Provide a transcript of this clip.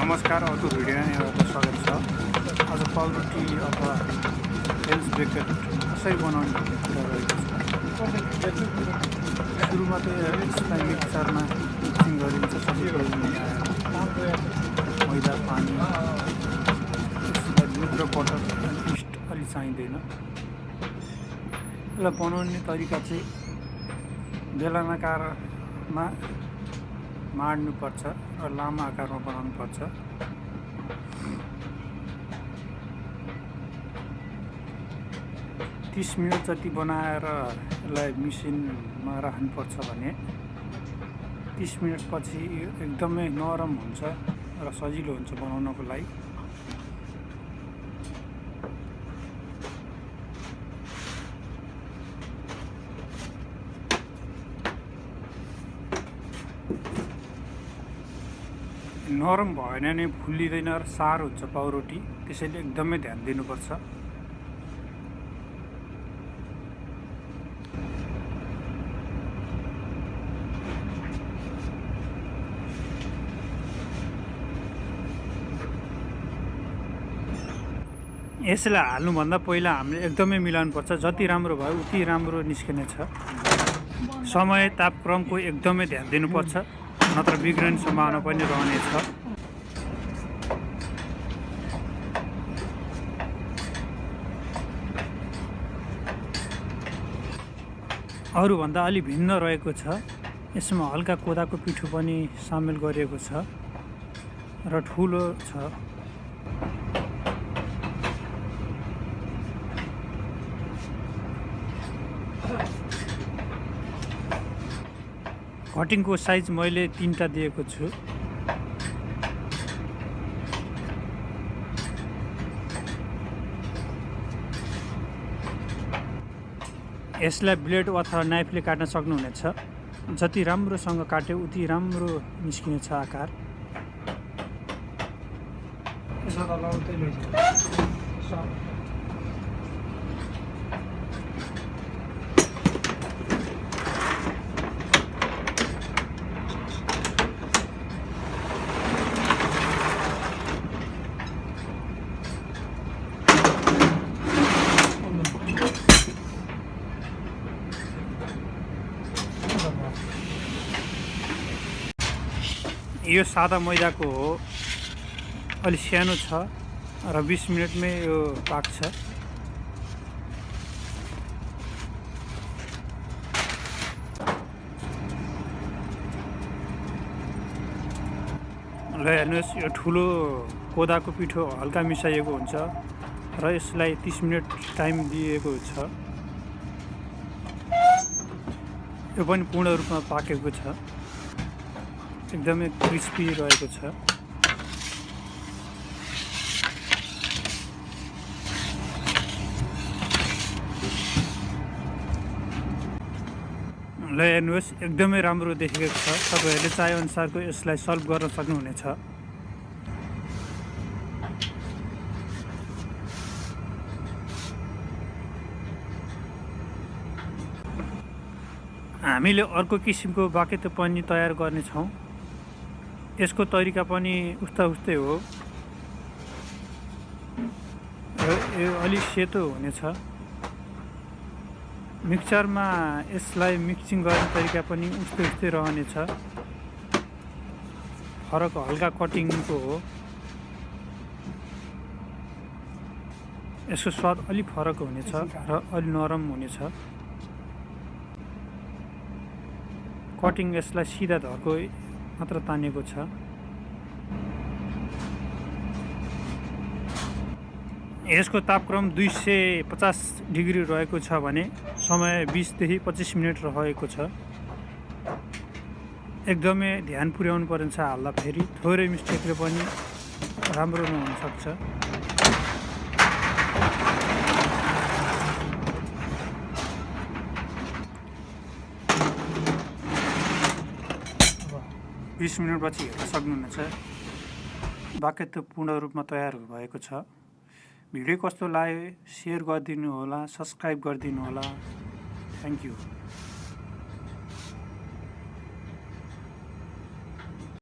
नमस्कार, अर्को भिडियोमा यहाँलाई स्वागत छ। आज पाउरोटी अथवा हेल्स बेकेट कसरी बनाउने भन्ने कुरा रहेको छ। सुरुमा त यसलाई मिक्सरमा मिक्सिङ गरिन्छ, सबै मैदा, पानी, यसलाई दुध र बटर अनि इस्ट अलि चाहिँदैन। यसलाई बनाउने तरिका चाहिँ बेलनाकारमा माड्नुपर्छ र लामो आकारमा बनाउनुपर्छ। तीस मिनट जति बनाएर यसलाई मिसिनमा राख्नुपर्छ भने 30 मिनटपछि एकदमै नरम हुन्छ र सजिलो हुन्छ बनाउनको लागि। नरम भएन भने फुलिँदैन र सार हुन्छ पाउरोटी, त्यसैले एकदमै ध्यान दिनुपर्छ। यसलाई हाल्नुभन्दा पहिला हामीले एकदमै मिलाउनुपर्छ। जति राम्रो भयो उति राम्रो निस्किनेछ। समय तापक्रमको एकदमै ध्यान दिनुपर्छ, नत्र बिग्रने सम्भावना पनि रहनेछ। अरूभन्दा अलि भिन्न रहेको छ। यसमा हल्का कोदाको पिठो पनि सामेल गरिएको छ र ठुलो छ। कटिङको साइज मैले 3टा दिएको छु। यसलाई ब्लेड अथवा नाइफले काट्न सक्नुहुनेछ। जति राम्रोसँग काट्यो उति राम्रो निस्किनेछ आकार। यो सादा मैदाको हो, अलि सानो छ र 20 मिनटमै यो पाक्छ। ल हेर्नुहोस्, यो ठुलो कोदाको पिठो हल्का मिसाइएको हुन्छ र यसलाई 30 मिनट टाइम दिएको छ। यो पनि पूर्ण रूपमा पाकेको छ, एकदमै क्रिस्पी रहेको छ। ल हेर्नुहोस्, एकदमै राम्रो देखिएको छ। तपाईँहरूले चाहे अनुसारको यसलाई सर्भ गर्न सक्नुहुनेछ। हामीले अर्को किसिमको बागेत पनि तयार गर्नेछौँ। यसको तरिका पनि उस्तै हो र यो अलि सेतो हुनेछ। मिक्सरमा यसलाई मिक्सिङ गर्ने तरिका पनि उस्तै रहनेछ। फरक हल्का कटिङको हो। यसको स्वाद अलि फरक हुनेछ र अलि नरम हुनेछ। कटिङ यसलाई सिधा धर्को मात्र तानेको छ। यसको तापक्रम 250 डिग्री रहेको छ भने समय 20 देखि 25 मिनट रहेको छ। एकदमै ध्यान पुर्याउनु पर्ने छ हाल्दा फेरि। थोरै मिस्टेकले पनि राम्रो नहुन सक्छ। अब 20 मिनटपछि हेर्न सक्नुहुनेछ। बागेत त पूर्ण रूपमा तयार भएको छ। भिडियो कस्तो लाग्यो सेयर गरिदिनु होला, सब्सक्राइब गरिदिनु होला। Thank you.